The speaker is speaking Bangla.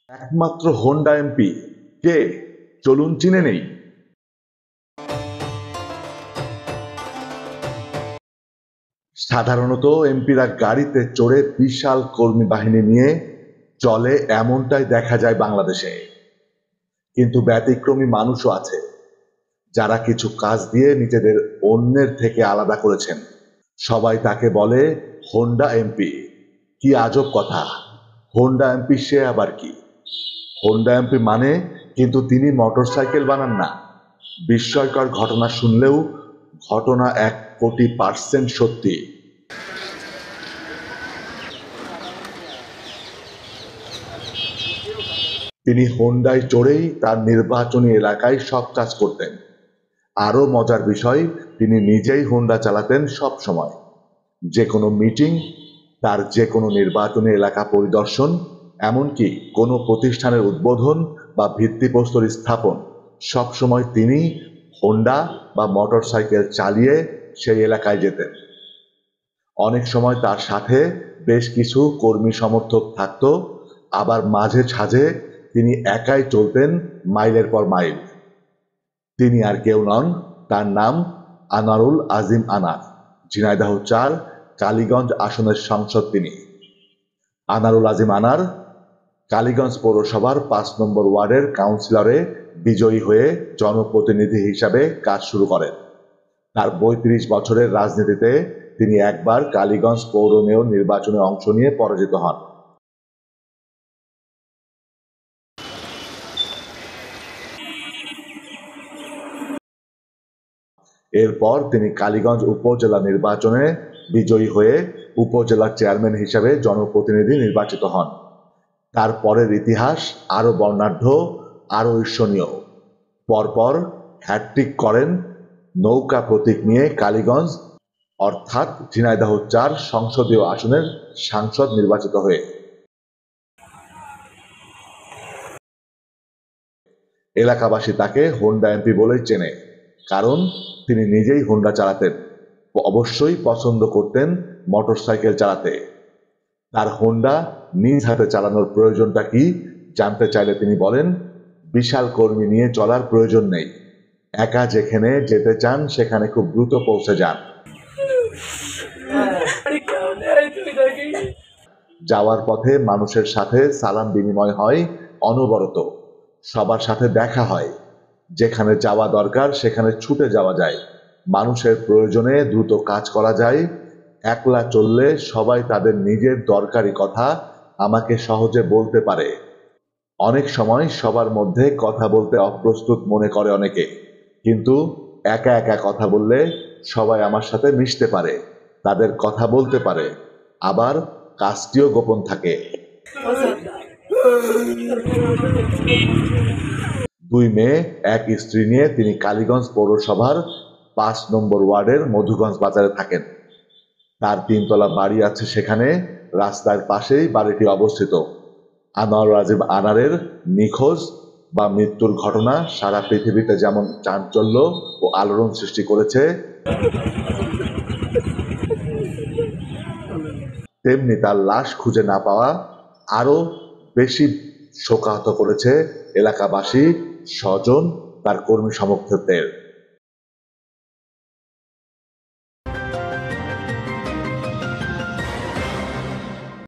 একমাত্র হোন্ডা এমপি কে? চলুন চিনে নেই। সাধারণত এমপিরা গাড়িতে চড়ে বিশাল কর্মী বাহিনী নিয়ে চলে, এমনটাই দেখা যায় বাংলাদেশে। কিন্তু ব্যতিক্রমী মানুষও আছে যারা কিছু কাজ দিয়ে নিজেদের অন্যের থেকে আলাদা করেছেন। সবাই তাকে বলে হোন্ডা এমপি। কি আজব কথা! হোন্ডা এমপি সে আবার কি? হোন্ডা এমপি মানে কিন্তু তিনি মোটরসাইকেল বানান না। বিস্ময়কর ঘটনা শুনলেও ঘটনা 1,000,000% সত্যি। তিনি হোন্ডায় চড়েই তার নির্বাচনী এলাকায় সব কাজ করতেন। আরও মজার বিষয়, তিনি নিজেই হোন্ডা চালাতেন সব সময়। যে কোনো মিটিং, তার যে কোনো নির্বাচনী এলাকা পরিদর্শন, এমনকি কোনো প্রতিষ্ঠানের উদ্বোধন বা ভিত্তিপ্রস্তর স্থাপন, সবসময় তিনি হোন্ডা বা মোটরসাইকেল চালিয়ে সেই এলাকায় যেতেন। অনেক সময় তার সাথে বেশ কিছু কর্মী সমর্থক থাকত, আবার মাঝে সাঝে তিনি একাই চলতেন মাইলের পর মাইল। তিনি আর কেউ নন, তার নাম আনারুল আজিম আনার। ঝিনাইদহ ৪ কালীগঞ্জ আসনের সাংসদ তিনি। আনারুল আজিম আনার কালীগঞ্জ পৌরসভার ৫ নম্বর ওয়ার্ডের কাউন্সিলরে বিজয়ী হয়ে জনপ্রতিনিধি হিসাবে কাজ শুরু করেন। তার ৩২ বছরের রাজনীতিতে তিনি একবার কালীগঞ্জ পৌর মেয়র নির্বাচনে অংশ নিয়ে পরাজিত হন। এরপর তিনি কালীগঞ্জ উপজেলা নির্বাচনে বিজয়ী হয়ে উপজেলার চেয়ারম্যান হিসাবে জনপ্রতিনিধি নির্বাচিত হন। তার পরের ইতিহাস আরও বর্ণাঢ্য, আরও ঈর্ষণীয়। পরপর হ্যাটট্রিক করেন নৌকা প্রতীক নিয়ে কালীগঞ্জ অর্থাৎ ঝিনাইদহ ৪ সংসদীয় আসনের সাংসদ নির্বাচিত হয়ে। এলাকাবাসী তাকে হোন্ডা এমপি বলেই চেনে, কারণ তিনি নিজেই হোন্ডা চালাতেন। অবশ্যই পছন্দ করতেন মোটরসাইকেল চালাতে। তার হোন্ডা নিজ হাতে চালানোর প্রয়োজনটা কি জানতে চাইলে তিনি বলেন, বিশাল কর্মী নিয়ে চলার প্রয়োজন নেই। একা যেখানে যেতে চান সেখানে খুব দ্রুত পৌঁছে যান। যাওয়ার পথে মানুষের সাথে সালাম বিনিময় হয় অনবরত। সবার সাথে দেখা হয়। যেখানে যাওয়া দরকার সেখানে ছুটে যাওয়া যায়। মানুষের প্রয়োজনে দ্রুত কাজ করা যায়। একলা চললে সবাই তাদের নিজের দরকারি কথা আমাকে সহজে বলতে পারে। অনেক সময় সবার মধ্যে কথা বলতে অপ্রস্তুত মনে করে অনেকে, কিন্তু একা একা কথা বললে সবাই আমার সাথে মিশতে পারে, তাদের কথা বলতে পারে, আবার কাজটিও গোপন থাকে। 2 মেয়ে, 1 স্ত্রী নিয়ে তিনি কালীগঞ্জ পৌরসভার ৫ নম্বর ওয়ার্ডের মধুগঞ্জ বাজারে থাকেন। তার ৩ তলা বাড়ি আছে সেখানে। রাস্তার পাশেই বাড়িটি অবস্থিত। আনোয়ার আজিম আনারের নিখোঁজ বা মৃত্যুর ঘটনা সারা পৃথিবীতে যেমন চাঞ্চল্য ও আলোড়ন সৃষ্টি করেছে, তেমনি তার লাশ খুঁজে না পাওয়া আরো বেশি শোকাহত করেছে এলাকাবাসী, স্বজন, তার কর্মী সমর্থকদের।